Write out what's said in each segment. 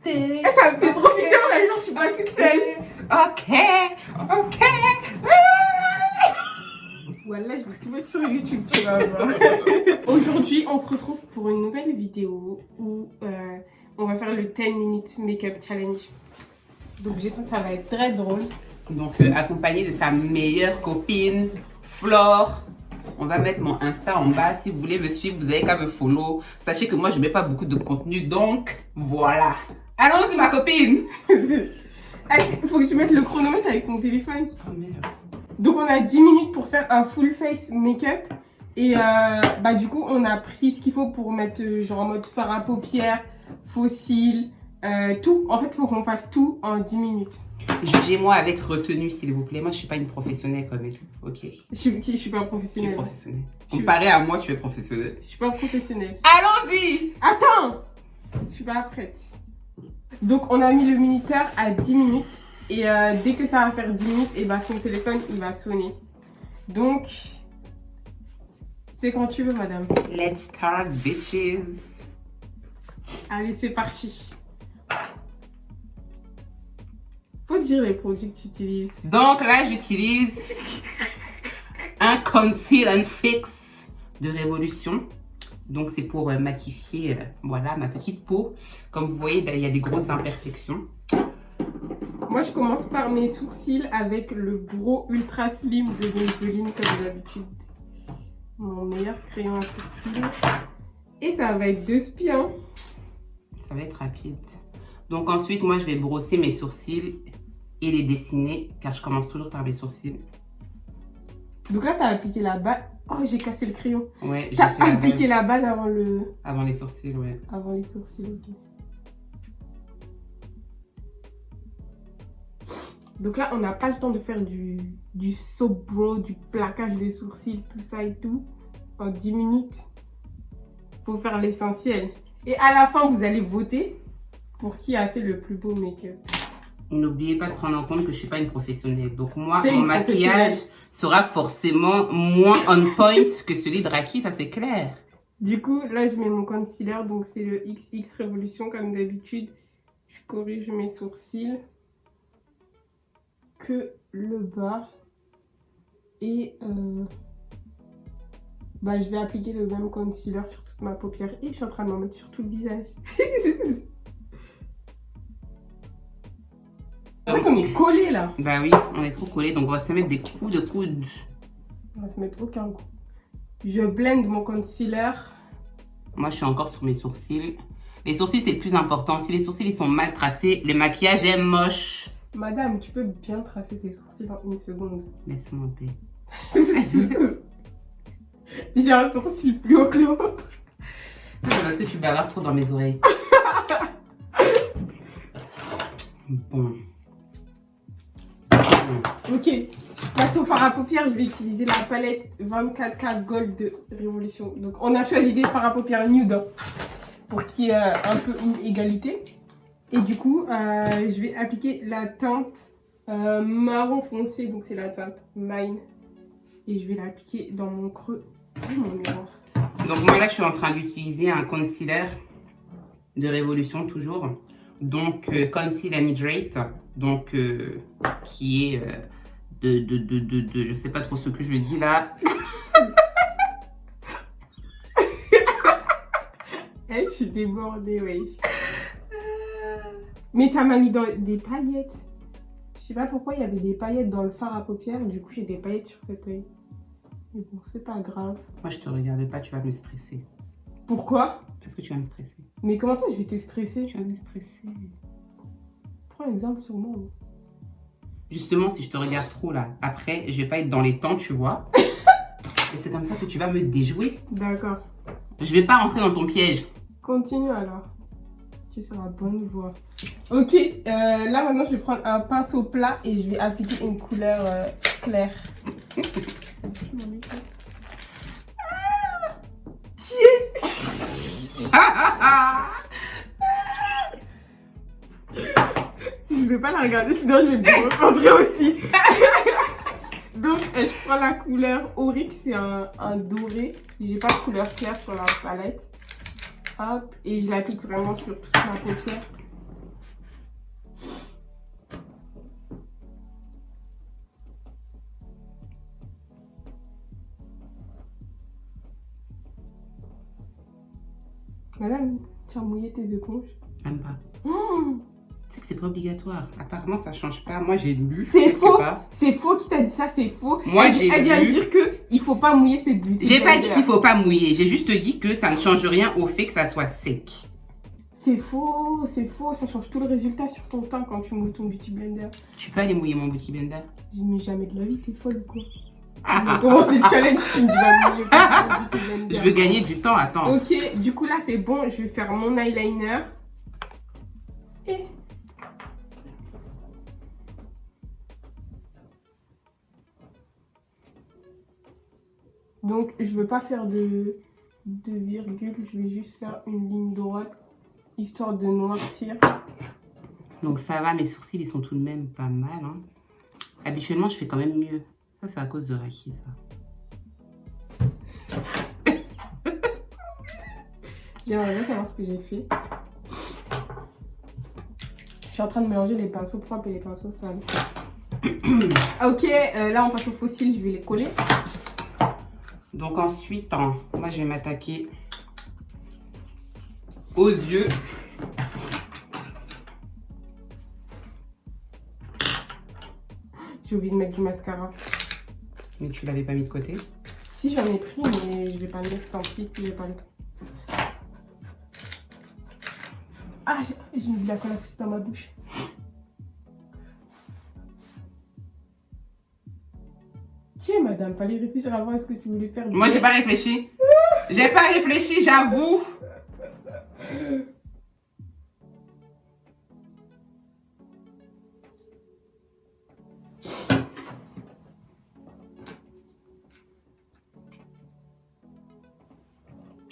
côté. Et ça me fait trop bizarre, là, genre, je suis pas toute seule. Ok. Voilà, je vais tout mettre sur YouTube, tu vas voir. Aujourd'hui, on se retrouve pour une nouvelle vidéo où on va faire le 10 minutes makeup challenge. Donc, je sens que ça va être très drôle. Donc, accompagné de sa meilleure copine, Flore. On va mettre mon Insta en bas. Si vous voulez me suivre, vous avez qu'à me follow. Sachez que moi, je mets pas beaucoup de contenu. Donc, voilà. Allons-y, ma copine. Il faut que tu mettes le chronomètre avec ton téléphone. Oh, merde. Donc, on a 10 minutes pour faire un full face make-up. Et du coup, on a pris ce qu'il faut pour mettre genre en mode fard à paupières, faux cils, tout. En fait, il faut qu'on fasse tout en 10 minutes. Jugez-moi avec retenue, s'il vous plaît. Moi, je suis pas une professionnelle comme elle. Ok. Je suis pas Tu es professionnelle. professionnelle. Comparé à moi, tu es professionnelle. Je suis pas professionnelle. Allons-y. Attends! Je suis pas prête. Donc, on a mis le minuteur à 10 minutes. Et dès que ça va faire 10 minutes, et son téléphone, il va sonner. Donc, c'est quand tu veux, madame. Let's start, bitches. Allez, c'est parti. Faut dire les produits que tu utilises. Donc là, j'utilise un Conceal and Fix de Révolution. Donc c'est pour matifier voilà, ma petite peau. Comme vous voyez, il y a des grosses imperfections. Moi, je commence par mes sourcils avec le Brow Ultra Slim de Maybelline, comme d'habitude. Mon meilleur crayon à sourcils. Et ça va être 2 spions. Ça va être rapide. Donc ensuite, moi, je vais brosser mes sourcils et les dessiner, car je commence toujours par mes sourcils. Donc là, tu as appliqué la base. Oh, j'ai cassé le crayon. Ouais, Tu as appliqué la base avant avant les sourcils, ouais. Avant les sourcils, ok. Donc là, on n'a pas le temps de faire du soap brow, du plaquage des sourcils, tout ça et tout. En 10 minutes, faut faire l'essentiel. Et à la fin, vous allez voter pour qui a fait le plus beau make-up. N'oubliez pas de prendre en compte que je ne suis pas une professionnelle. Donc moi, C'est mon une maquillage sera forcément moins on point que celui de Raki, ça c'est clair. Du coup, là, je mets mon concealer. Donc c'est le XX Révolution comme d'habitude. Je corrige mes sourcils. Que le bas. Et je vais appliquer le même concealer sur toute ma paupière. Et je suis en train de m'en mettre sur tout le visage. En fait, on est collés là. Bah oui, on est trop collés, donc on va se mettre des coups de coude. On va se mettre aucun coup. Je blende mon concealer. Moi, je suis encore sur mes sourcils. Les sourcils, c'est le plus important. Si les sourcils ils sont mal tracés, le maquillage est moche. Madame, tu peux bien tracer tes sourcils en 1 seconde. Laisse-moi en paix. J'ai un sourcil plus haut que l'autre. C'est parce que tu bavardes trop dans mes oreilles. Bon. Ok, passe au fard à paupières, je vais utiliser la palette 24K Gold de Révolution. Donc on a choisi des fards à paupières nude hein, pour qu'il y ait un peu une égalité. Et du coup, je vais appliquer la teinte marron foncé, donc c'est la teinte Mine. Et je vais l'appliquer dans mon creux de mon miroir. Donc moi là, je suis en train d'utiliser un concealer de Révolution toujours. Donc Conceal and Hydrate, donc qui est je sais pas trop ce que je dis là. Je suis débordée, wesh. Mais ça m'a mis dans des paillettes. Je sais pas pourquoi il y avait des paillettes dans le fard à paupières. Du coup, j'ai des paillettes sur cet œil. Mais bon, c'est pas grave. Moi, je te regarde pas, tu vas me stresser. Pourquoi? Parce que tu vas me stresser. Mais comment ça, je vais te stresser? Tu vas me stresser. Prends un exemple sur moi. Justement, si je te regarde trop là, après, je vais pas être dans les temps, tu vois. Et c'est comme ça que tu vas me déjouer. D'accord. Je vais pas rentrer dans ton piège. Continue alors. Tu es sur la bonne voie. Ok, là maintenant, je vais prendre un pinceau plat et je vais appliquer une couleur claire. Je vais pas la regarder, sinon je vais me concentrer aussi. Donc, je prends la couleur Oryx, c'est un doré. J'ai pas de couleur claire sur la palette. Hop, et je l'applique vraiment sur toute ma paupière. Madame, tu as mouillé tes éponges. Même pas. Mmh. Tu sais que c'est pas obligatoire. Apparemment, ça change pas. Moi, j'ai lu. C'est quelque faux. part. C'est faux qui t'a dit ça, c'est faux. Moi, Elle vient de lu. dire qu'il faut pas mouiller ses beauty J'ai pas dit blender. qu'il faut pas mouiller. J'ai juste dit que ça ne change rien au fait que ça soit sec. C'est faux, ça change tout le résultat sur ton teint quand tu mouilles ton beauty blender. Tu peux aller mouiller mon beauty blender. Mais jamais de la vie, t'es folle ou quoi? Comment c'est le challenge? Tu me dis va mouiller ton beauty blender. Je veux gagner du temps, attends. Ok, du coup là c'est bon, je vais faire mon eyeliner. Et... Donc je veux pas faire de virgule, je vais juste faire une ligne droite, histoire de noircir. Donc ça va, mes sourcils ils sont tout de même pas mal. Hein. Habituellement je fais quand même mieux. Ça c'est à cause de Raki ça. J'aimerais bien savoir ce que j'ai fait. Je suis en train de mélanger les pinceaux propres et les pinceaux sales. Ok, là on passe aux fossiles, je vais les coller. Donc ensuite, hein, moi je vais m'attaquer aux yeux. J'ai oublié de mettre du mascara. Mais tu l'avais pas mis de côté. Si j'en ai pris, mais je vais pas le mettre, tant pis, je vais pas le... Ah, j'ai mis de la colle à pousser dans ma bouche. Tiens, madame, fallait réfléchir avant à ce que tu voulais faire. Moi j'ai pas réfléchi. J'ai pas réfléchi, j'avoue.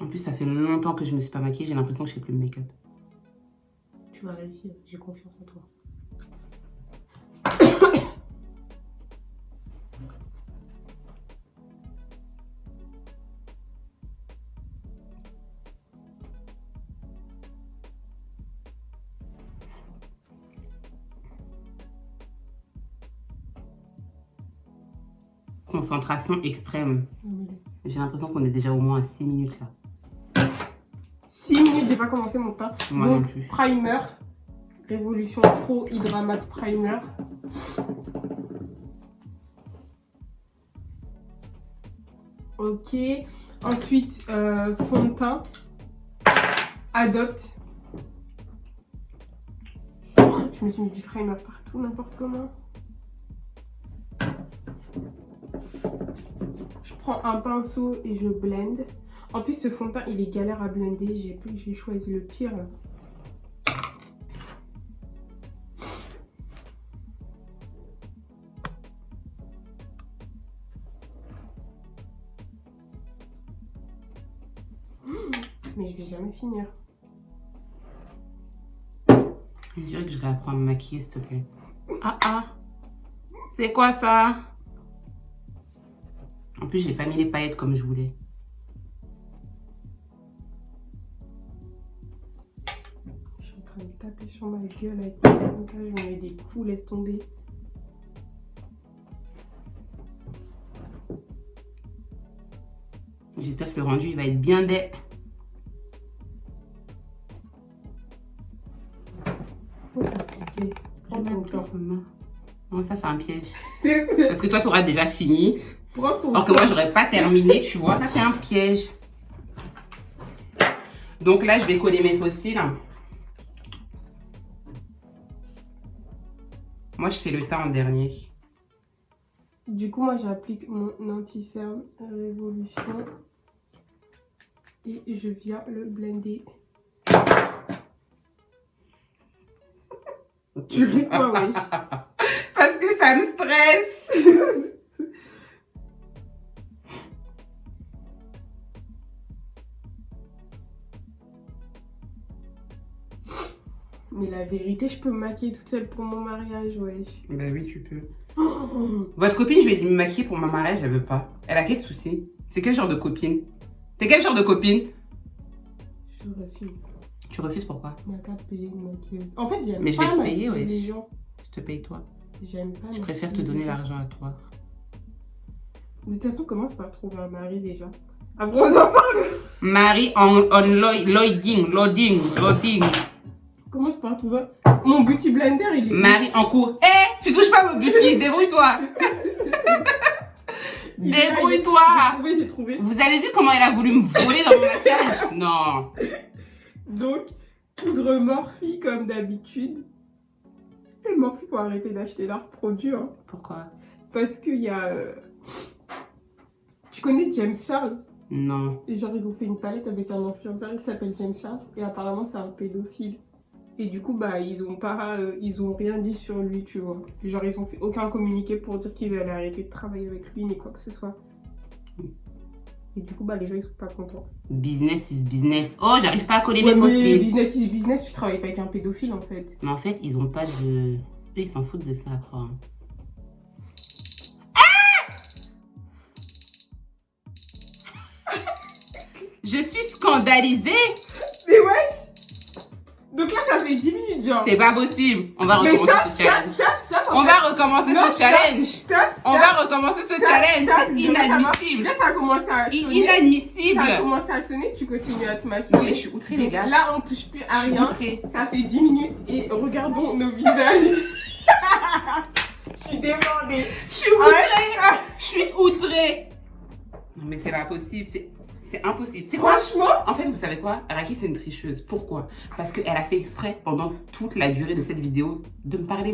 En plus, ça fait longtemps que je me suis pas maquillée, j'ai l'impression que je fais plus de make-up. Tu vas réussir, j'ai confiance en toi. Concentration extrême. J'ai l'impression qu'on est déjà au moins à 6 minutes là. 6 minutes, j'ai pas commencé mon teint. Moi non Donc, plus. primer. Révolution Pro Hydra Matte Primer. Ok. Ensuite, fond de teint. Adopt. Je me suis mis du primer partout, n'importe comment. Je prends un pinceau et je blende. En plus, ce fond de teint, il est galère à blender. J'ai choisi le pire. Mais je vais jamais finir. Je dirais que je réapprends à me maquiller, s'il te plaît. Ah ah! C'est quoi ça? En plus, j'ai pas mis les paillettes comme je voulais. Je suis en train de taper sur ma gueule avec mon montage. Je mets des coups, laisse tomber. J'espère que le rendu il va être bien dé. Faut t'appliquer. Prends ton temps. Non, ça c'est un piège. Parce que toi, tu auras déjà fini. Prends ton Alors que temps. moi, j'aurais pas terminé, tu vois. Ça, c'est un piège. Donc là, je vais coller mes fossiles. Moi, je fais le teint en dernier. Du coup, moi, j'applique mon anti-cerne Révolution. Et je viens le blender. Tu ris quoi, wesh? Parce que ça me stresse. Mais la vérité, je peux me maquiller toute seule pour mon mariage, wesh. Bah oui, tu peux. Oh, Votre copine, je lui ai dit me maquiller pour mon mariage, elle veut pas. Elle a quel souci? C'est quel genre de copine? T'es quel genre de copine? je refuse. Tu refuses pourquoi? On n'a qu'à payer une maquilleuse. En fait, j'aime Mais je vais pas te payer, maquiller les wesh. gens. Je te paye toi. J'aime pas. Je préfère te maquiller donner les gens. l'argent à toi. De toute façon, commence par trouver un mari déjà. Après, on en parle. Marie on loading. Comment c'est pas retrouver? Mon beauty blender, il est... Marie en cours. Eh, tu touches pas mon beauty, débrouille-toi. Débrouille-toi. J'ai trouvé. Vous avez vu comment elle a voulu me voler dans mon maquillage? Non. Donc, poudre Morphe comme d'habitude. Et Morphe, faut arrêter d'acheter leurs produits. Hein. Pourquoi? Parce qu'il y a... Tu connais James Charles? Non. Et genre, ils ont fait une palette avec un influenceur qui s'appelle James Charles. Et apparemment, c'est un pédophile. Et du coup, bah, ils ont rien dit sur lui, tu vois. Genre, ils ont fait aucun communiqué pour dire qu'ils allaient arrêter de travailler avec lui, ni quoi que ce soit. Et du coup, bah, les gens, ils sont pas contents. Business is business. Oh, j'arrive pas à coller mes mais fossiles. business is business, tu travailles pas avec un pédophile, en fait. Mais en fait, ils ont pas de... Eux, ils s'en foutent de ça, à croire. Je suis scandalisée. Mais wesh. Donc là, ça fait 10 minutes, genre. C'est pas possible. On va recommencer ce challenge. Stop. On va recommencer ce challenge. Stop. On va recommencer ce challenge. C'est inadmissible. Déjà, ça a commencé à sonner. Inadmissible. Ça a commencé à sonner, tu continues à te maquiller. Mais je suis outrée, les gars. Là, on touche plus à rien. Ça fait 10 minutes et regardons nos visages. Je suis débordée. Je suis outrée. Non, mais c'est pas possible. C'est impossible. Franchement. En fait, vous savez quoi? Raki, c'est une tricheuse. Pourquoi? Parce qu'elle a fait exprès, pendant toute la durée de cette vidéo, de me parler.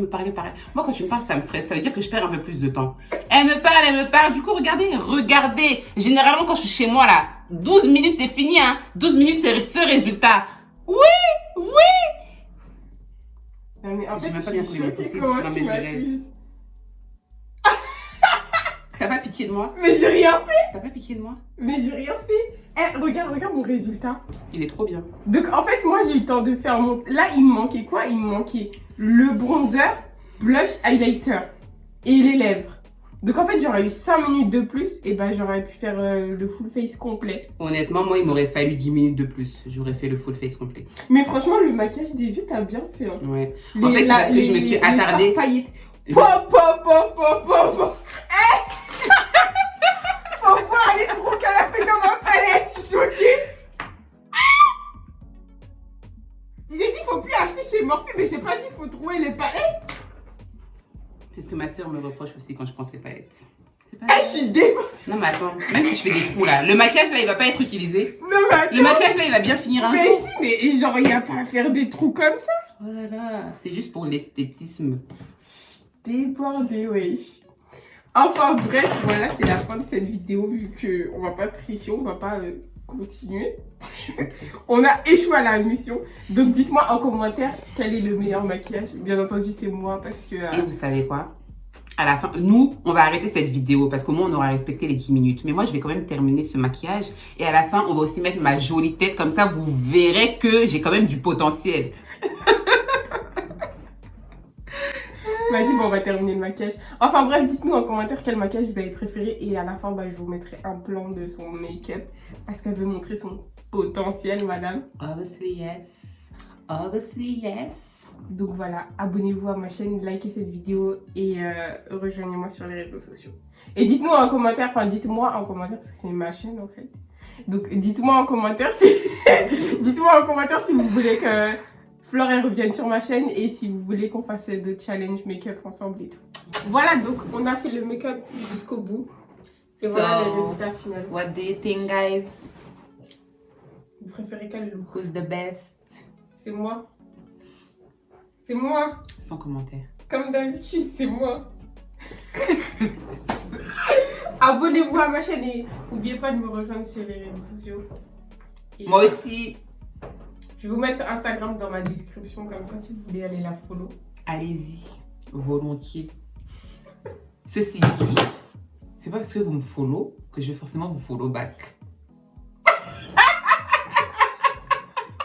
Moi, quand tu me parles, ça me stresse. Ça veut dire que je perds un peu plus de temps. Elle me parle. Du coup, regardez. Généralement, quand je suis chez moi, là, 12 minutes, c'est fini, hein. 12 minutes, c'est ce résultat. Oui. Non, mais en fait, j'ai même pas bien collé mes fossiles. Comment Non, tu mais je m'accuses? T'as pas pitié de moi? Mais j'ai rien fait. T'as pas pitié de moi? Mais j'ai rien fait. Eh, regarde mon résultat. Il est trop bien. Donc, en fait, moi, j'ai eu le temps de faire mon... Là, il me manquait quoi? Il me manquait le bronzer, blush, highlighter et les lèvres. Donc, en fait, j'aurais eu 5 minutes de plus et ben, j'aurais pu faire le full face complet. Honnêtement, moi, il m'aurait fallu 10 minutes de plus. J'aurais fait le full face complet. Mais franchement, le maquillage des yeux, t'as bien fait. Hein. Ouais. En fait, c'est parce que je me suis attardée. Faut voir les trous qu'elle a fait dans ma palette, je suis choquée. J'ai dit faut plus acheter chez Morphe, mais j'ai pas dit faut trouver les palettes. C'est ce que ma soeur me reproche aussi quand je prends ses palettes. Je suis dégoûtée. Non mais attends, même si je fais des trous là, le maquillage là il va pas être utilisé. Non mais attends. Le maquillage là il va bien finir un jour. Mais si, mais genre il y a pas à faire des trous comme ça. Oh là là, c'est juste pour l'esthétisme. Débordé, wesh. Enfin bref, voilà, c'est la fin de cette vidéo vu qu'on va pas tricher, on va pas continuer. On a échoué à la mission. Donc dites-moi en commentaire quel est le meilleur maquillage. Bien entendu, c'est moi parce que... Et vous savez quoi? À la fin, nous, on va arrêter cette vidéo parce qu'au moins on aura respecté les 10 minutes. Mais moi, je vais quand même terminer ce maquillage. Et à la fin, on va aussi mettre ma jolie tête. Comme ça, vous verrez que j'ai quand même du potentiel. Vas-y, bon, on va terminer le maquillage. Enfin bref, dites-nous en commentaire quel maquillage vous avez préféré. Et à la fin, bah, je vous mettrai un plan de son make-up. Parce qu'elle veut montrer son potentiel, madame. Obviously yes. Obviously yes. Donc voilà, abonnez-vous à ma chaîne, likez cette vidéo et rejoignez-moi sur les réseaux sociaux. Et dites-nous en commentaire, enfin dites-moi en commentaire parce que c'est ma chaîne en fait. Donc dites-moi en commentaire si dites-moi en commentaire si vous voulez que Flore revienne sur ma chaîne et si vous voulez qu'on fasse de challenge make-up ensemble et tout. Voilà, donc on a fait le make-up jusqu'au bout. Et voilà le résultat final. What do you think, guys? Vous préférez quel look? Who's the best? C'est moi. C'est moi. Sans commentaire. Comme d'habitude, c'est moi. Abonnez-vous à ma chaîne et n'oubliez pas de me rejoindre sur les réseaux sociaux. Et moi aussi. Je vais vous mettre sur Instagram dans ma description, comme ça, si vous voulez aller la follow. Allez-y, volontiers. Ceci dit, c'est pas parce que vous me follow que je vais forcément vous follow back.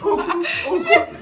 On coupe.